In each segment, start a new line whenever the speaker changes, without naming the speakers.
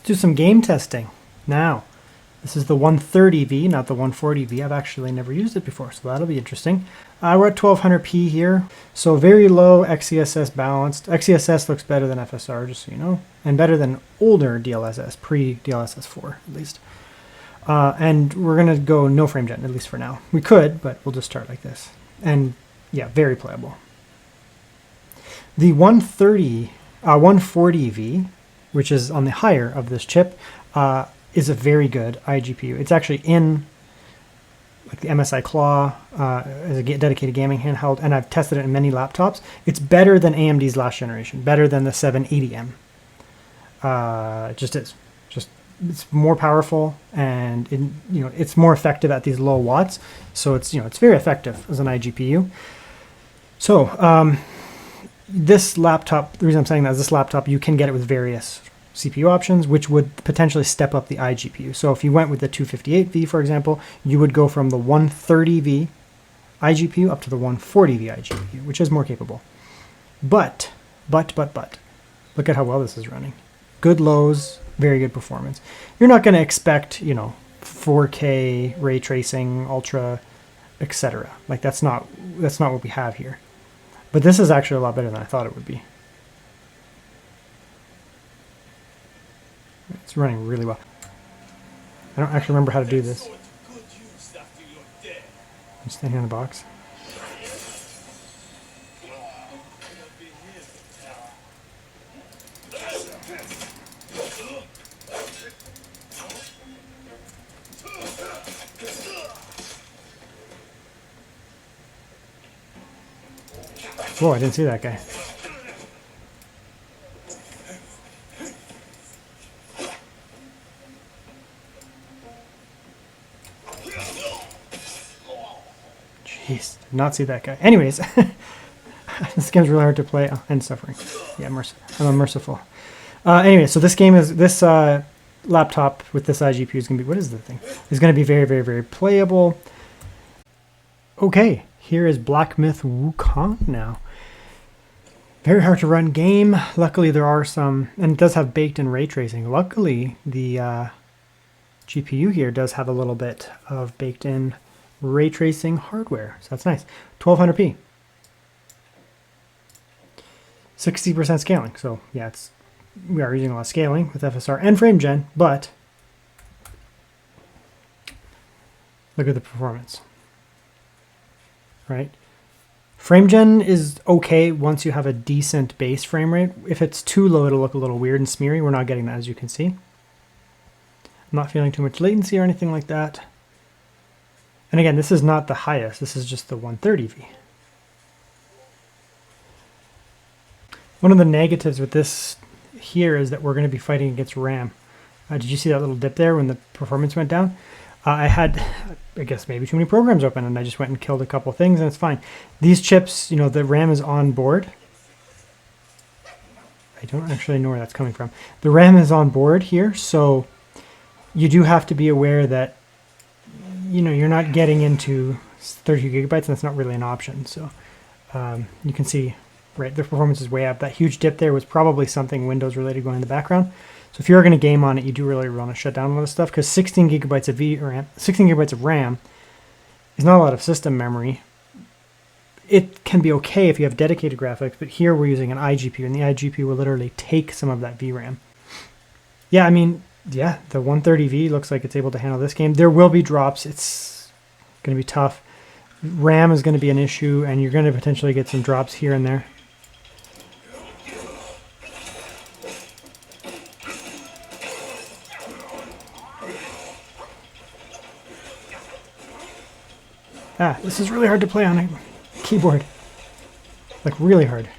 do some game testing now. This is the 130V, not the 140V. I've actually never used it before, so that'll be interesting. We're at 1200p here, so very low XeSS balanced. XeSS looks better than FSR, just so you know, and better than older DLSS, pre-DLSS 4 at least. And we're going to go no frame gen, at least for now. We could, but we'll just start like this. And yeah, very playable. The 140V, which is on the higher of this chip, is a very good iGPU. It's actually in like the MSI Claw as a dedicated gaming handheld, and I've tested it in many laptops. It's better than AMD's last generation, better than the 780M. It just is. It's more powerful, and it's more effective at these low watts. So it's very effective as an iGPU. So this laptop, the reason I'm saying that is this laptop, you can get it with various CPU options, which would potentially step up the iGPU. So if you went with the 258V, for example, you would go from the 130V iGPU up to the 140V iGPU, which is more capable. But, look at how well this is running. Good lows, very good performance. You're not going to expect, 4K ray tracing, ultra, etc. Like that's not what we have here. But this is actually a lot better than I thought it would be. It's running really well. I don't actually remember how to do this. I'm standing on the box. Whoa, I didn't see that guy. Jeez, did not see that guy. Anyways, this game's really hard to play and suffering. Yeah, I'm merciful. Anyway, so this laptop with this iGPU is going to be, what is the thing? It's going to be very, very, very playable. Okay, here is Black Myth Wukong now. Very hard to run game. Luckily, there are some, and it does have baked-in ray tracing. Luckily, the GPU here does have a little bit of baked-in ray tracing hardware, so that's nice. 1200p, 60% scaling. So yeah, we are using a lot of scaling with FSR and frame gen, but look at the performance. Right? Frame gen is okay once you have a decent base frame rate. If it's too low, it'll look a little weird and smeary. We're not getting that, as you can see. I'm not feeling too much latency or anything like that. And again, this is not the highest. This is just the 130V. One of the negatives with this here is that we're going to be fighting against RAM. Did you see that little dip there when the performance went down? I had, I guess, maybe too many programs open, and I just went and killed a couple things, and it's fine. These chips, the RAM is on board. I don't actually know where that's coming from. The RAM is on board here, so you do have to be aware that, you're not getting into 32 gigabytes, and that's not really an option. So you can see, right, the performance is way up. That huge dip there was probably something Windows related going in the background. So if you're going to game on it, you do really want to shut down a lot of stuff, because 16 gigabytes of VRAM, 16 gigabytes of RAM is not a lot of system memory. It can be okay if you have dedicated graphics, but here we're using an iGPU, and the iGPU will literally take some of that VRAM. Yeah, the 130V looks like it's able to handle this game. There will be drops. It's going to be tough. RAM is going to be an issue, and you're going to potentially get some drops here and there. This is really hard to play on a keyboard. Like, really hard.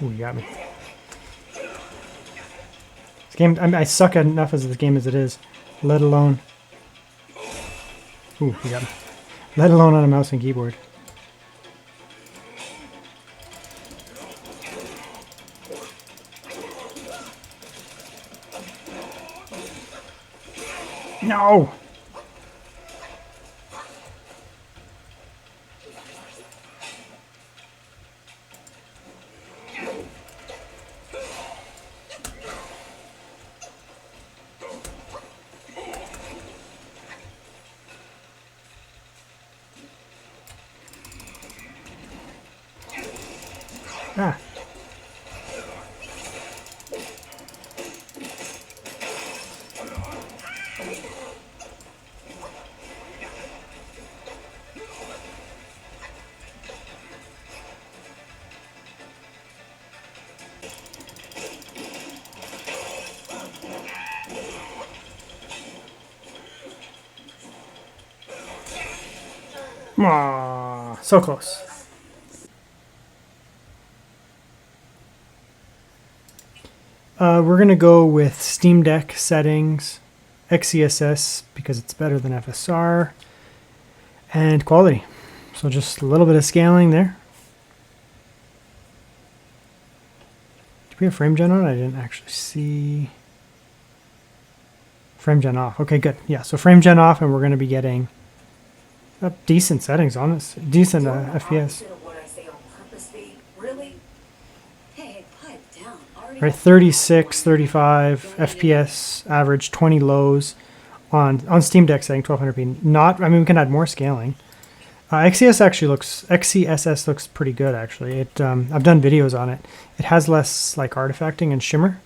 Ooh, you got me. This game, I suck enough as this game as it is, let alone... Ooh, you got me. Let alone on a mouse and keyboard. No! Ah. Aww, so close. We're going to go with Steam Deck settings, XeSS because it's better than FSR, and quality. So just a little bit of scaling there. Do we have frame gen on? I didn't actually see. Frame gen off. Okay, good. Yeah, so frame gen off, and we're going to be getting decent settings on this. Decent FPS. Right, 36, 35 FPS average, 20 lows on Steam Deck setting, 1200p. Not, I mean, we can add more scaling. XeSS looks pretty good actually. I've done videos on it. It has less like artifacting and shimmer.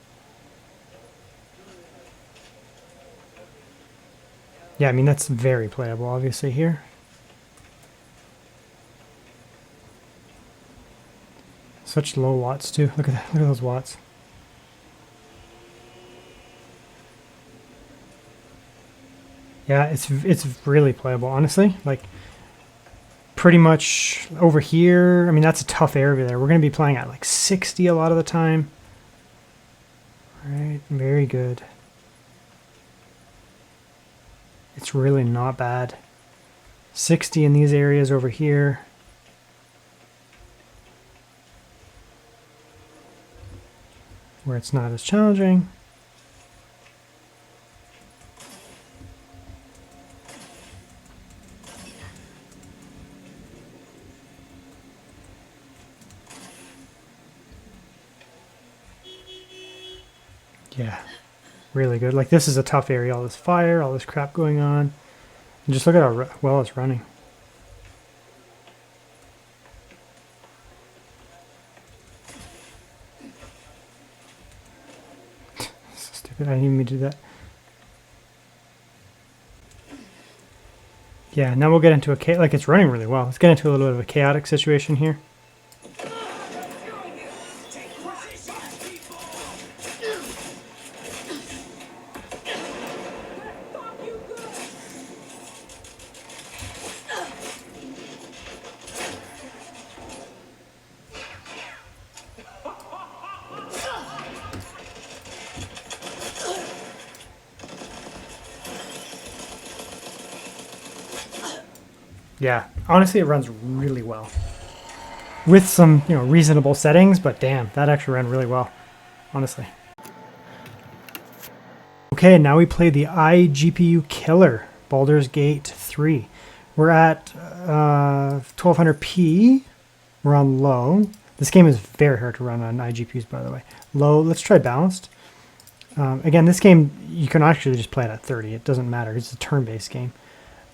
Yeah, I mean that's very playable obviously here. Such low watts too. Look at that. Look at those watts. Yeah, it's really playable, honestly. Like, pretty much over here, I mean, that's a tough area there. We're going to be playing at like 60 a lot of the time. All right, very good. It's really not bad. 60 in these areas over here. Where it's not as challenging. Yeah, really good. Like this is a tough area, all this fire, all this crap going on. And just look at how well it's running. So stupid, I didn't even mean to do that. Yeah, now we'll get into like it's running really well. Let's get into a little bit of a chaotic situation here. Yeah, honestly, it runs really well. With some, reasonable settings, but damn, that actually ran really well, honestly. Okay, now we play the iGPU killer, Baldur's Gate 3. We're at 1200p. We're on low. This game is very hard to run on iGPUs, by the way. Low, let's try balanced. Again, this game, you can actually just play it at 30. It doesn't matter. It's a turn-based game.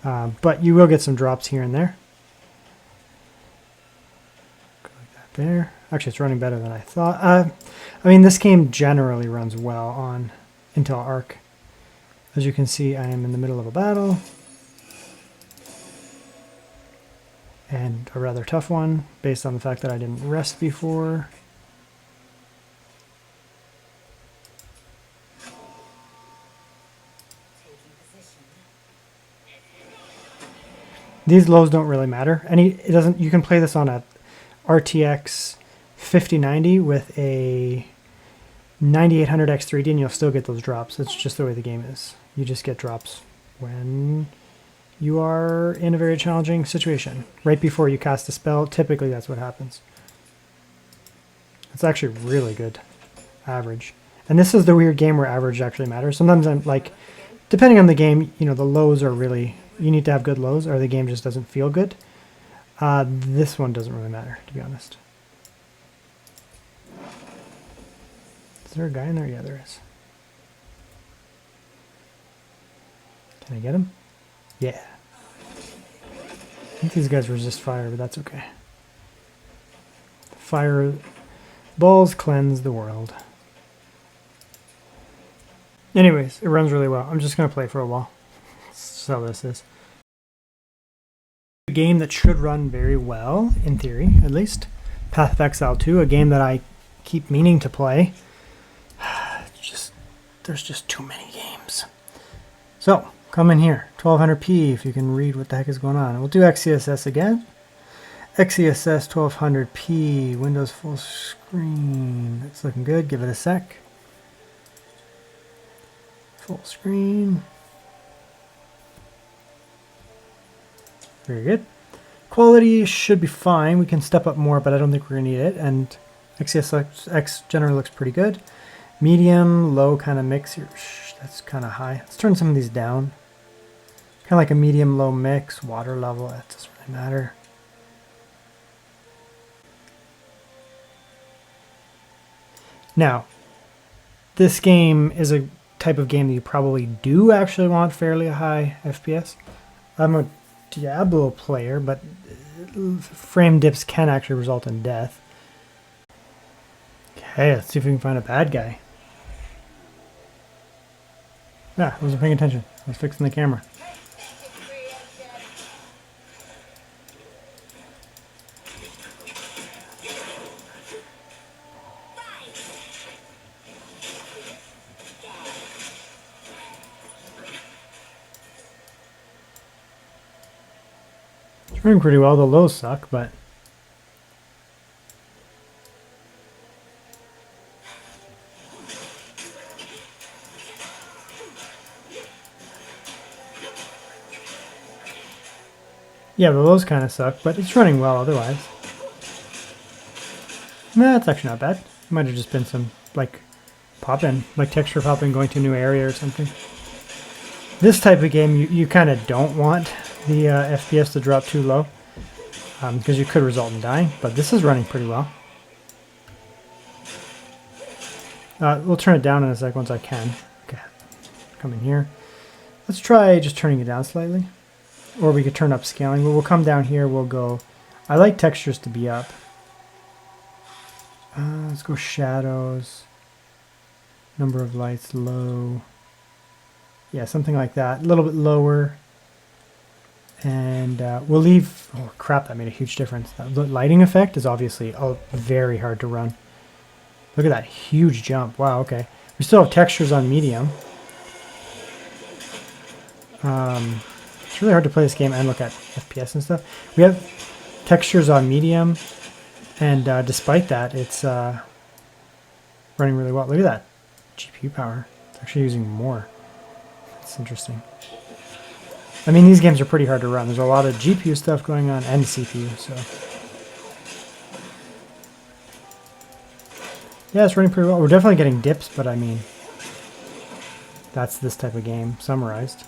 But you will get some drops here and there. Go like that there. Actually, it's running better than I thought. I mean, this game generally runs well on Intel Arc. As you can see, I am in the middle of a battle. And a rather tough one, based on the fact that I didn't rest before. These lows don't really matter. It doesn't. You can play this on a RTX 5090 with a 9800 X3D, and you'll still get those drops. It's just the way the game is. You just get drops when you are in a very challenging situation. Right before you cast a spell, typically that's what happens. It's actually really good average. And this is the weird game where average actually matters. Sometimes I'm like, depending on the game, the lows are really. You need to have good lows or the game just doesn't feel good. This one doesn't really matter, to be honest. Is there a guy in there? Yeah, there is. Can I get him? Yeah. I think these guys resist fire, but that's okay. Fire Balls cleanse the world. Anyways, it runs really well. I'm just going to play for a while. So this is a game that should run very well, in theory, at least. Path of Exile 2, a game that I keep meaning to play. There's just too many games. So, come in here, 1200p, if you can read what the heck is going on. We'll do XeSS again. XeSS 1200p, Windows full screen. It's looking good, give it a sec. Full screen. Very good. Quality should be fine. We can step up more, but I don't think we're going to need it. And XeSS generally looks pretty good. Medium, low kind of mix here. That's kind of high. Let's turn some of these down. Kind of like a medium-low mix. Water level, that doesn't really matter. Now, this game is a type of game that you probably do actually want fairly high FPS. I'm a Diablo player, but frame dips can actually result in death. Okay, let's see if we can find a bad guy. Yeah, I wasn't paying attention. I was fixing the camera. It's running pretty well. The lows suck, but yeah, the lows kind of suck, but it's running well otherwise. Nah, it's actually not bad. Might have just been some, like, pop-in, like texture pop-in going to a new area or something. This type of game, you kind of don't want the FPS to drop too low, because you could result in dying, but this is running pretty well. We'll turn it down in a sec once I can. Okay, come in here. Let's try just turning it down slightly. Or we could turn up scaling. But we'll come down here, we'll go... I like textures to be up. Let's go shadows. Number of lights, low. Yeah, something like that. A little bit lower. And we'll leave... Oh, crap, that made a huge difference. The lighting effect is obviously very hard to run. Look at that huge jump. Wow, okay. We still have textures on medium. It's really hard to play this game and look at FPS and stuff. We have textures on medium, and despite that, it's running really well. Look at that GPU power. It's actually using more. That's interesting. I mean, these games are pretty hard to run. There's a lot of GPU stuff going on and CPU, so... Yeah, it's running pretty well. We're definitely getting dips, but I mean... That's this type of game, summarized.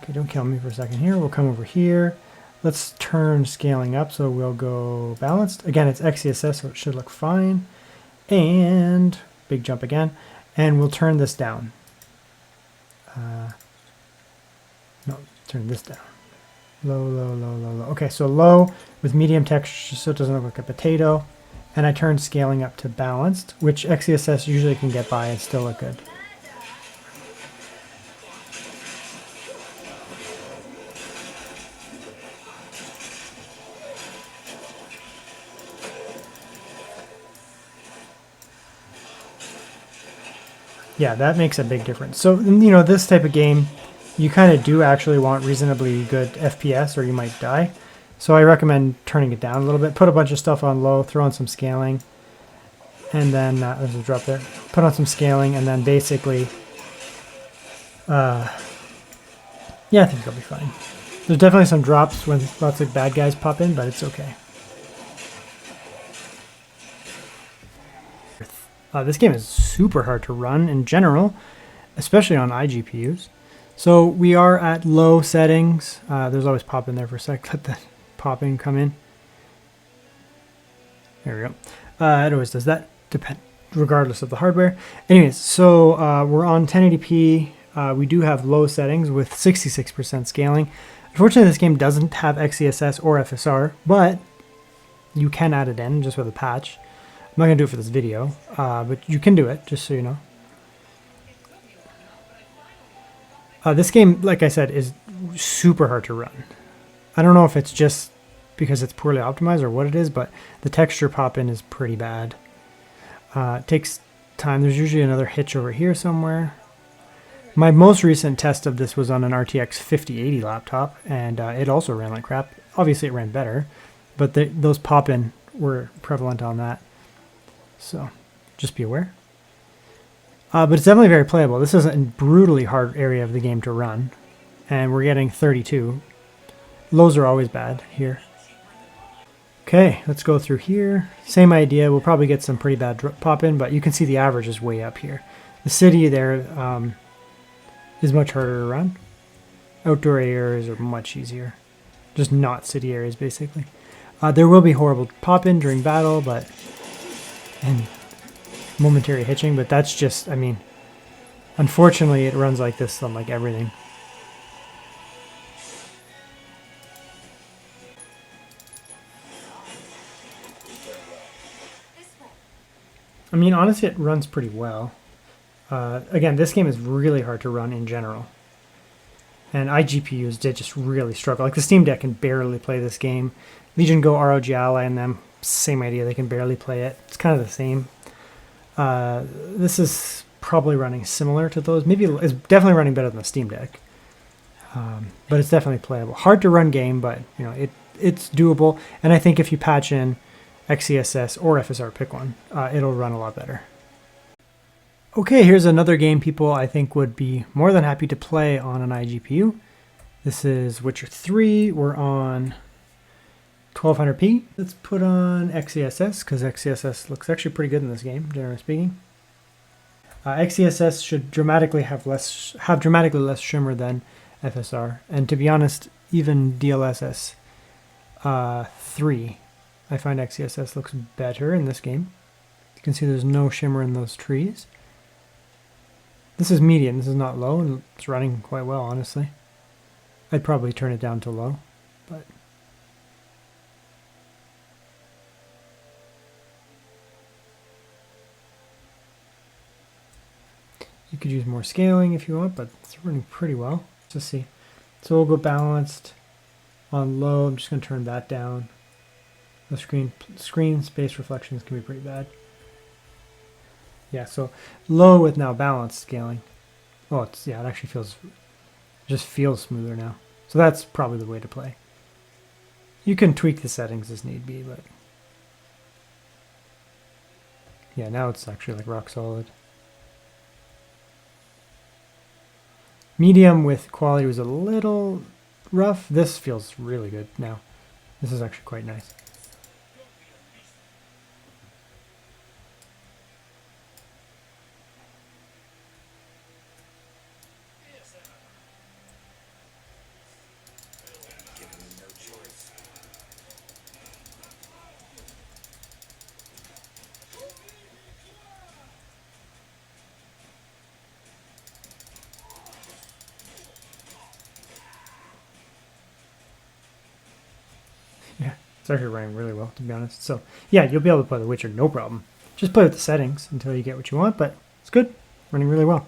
Okay, don't kill me for a second here. We'll come over here. Let's turn scaling up, so we'll go balanced. Again, it's XeSS, so it should look fine. And big jump again. And we'll turn this down. No, turn this down. Low, low, low, low, low. Okay, so low with medium texture, so it doesn't look like a potato. And I turned scaling up to balanced, which XeSS usually can get by and still look good. Yeah, that makes a big difference. So, you know, this type of game, you kind of do actually want reasonably good FPS or you might die. So I recommend turning it down a little bit. Put a bunch of stuff on low, throw on some scaling, and then, there's a drop there. Put on some scaling, and then basically, yeah, I think it'll be fine. There's definitely some drops when lots of bad guys pop in, but it's okay. This game is super hard to run in general, especially on iGPUs. So we are at low settings. There's always pop in there for a sec. Let the pop in come in. There we go. It always does that, regardless of the hardware. Anyways, so we're on 1080p. We do have low settings with 66% scaling. Unfortunately, this game doesn't have XeSS or FSR, but you can add it in just with a patch. not going to do it for this video, but you can do it, just so you know. This game, like I said, is super hard to run. I don't know if it's just because it's poorly optimized or what it is, but the texture pop-in is pretty bad. It takes time. There's usually another hitch over here somewhere. My most recent test of this was on an RTX 5080 laptop, and it also ran like crap. Obviously, it ran better, but those pop-in were prevalent on that. So just be aware. But it's definitely very playable. This is a brutally hard area of the game to run, and we're getting 32. Lows are always bad here. Okay, let's go through here. Same idea. We'll probably get some pretty bad pop-in, but you can see the average is way up here. The city there is much harder to run. Outdoor areas are much easier. Just not city areas, basically. There will be horrible pop-in during battle, and momentary hitching, but that's just, I mean, unfortunately it runs like this on like everything. I mean, honestly, it runs pretty well. Again, this game is really hard to run in general. And iGPUs did just really struggle. Like the Steam Deck can barely play this game. Legion Go, ROG Ally, and them, same idea. They can barely play it. It's kind of the same. This is probably running similar to those. Maybe it's definitely running better than the Steam Deck. But it's definitely playable. Hard to run game, but you know it's doable. And I think if you patch in XeSS or FSR, pick one, it'll run a lot better. Okay, here's another game people I think would be more than happy to play on an iGPU. This is Witcher 3. We're on 1200p. Let's put on XeSS because XeSS looks actually pretty good in this game, generally speaking. XeSS should dramatically have dramatically less shimmer than FSR, and to be honest, even DLSS 3, I find XeSS looks better in this game. You can see there's no shimmer in those trees. This is medium, this is not low, and it's running quite well, honestly. I'd probably turn it down to low, but you could use more scaling if you want, but it's running pretty well. Let's see. So we'll go balanced on low. I'm just going to turn that down. The screen space reflections can be pretty bad. Yeah, so low with now balanced scaling. Oh, it actually just feels smoother now. So that's probably the way to play. You can tweak the settings as need be, but yeah, now it's actually like rock solid. Medium with quality was a little rough. This feels really good now. This is actually quite nice. Yeah, it's actually running really well, to be honest. So yeah, you'll be able to play The Witcher no problem. Just play with the settings until you get what you want, but it's good. Running really well.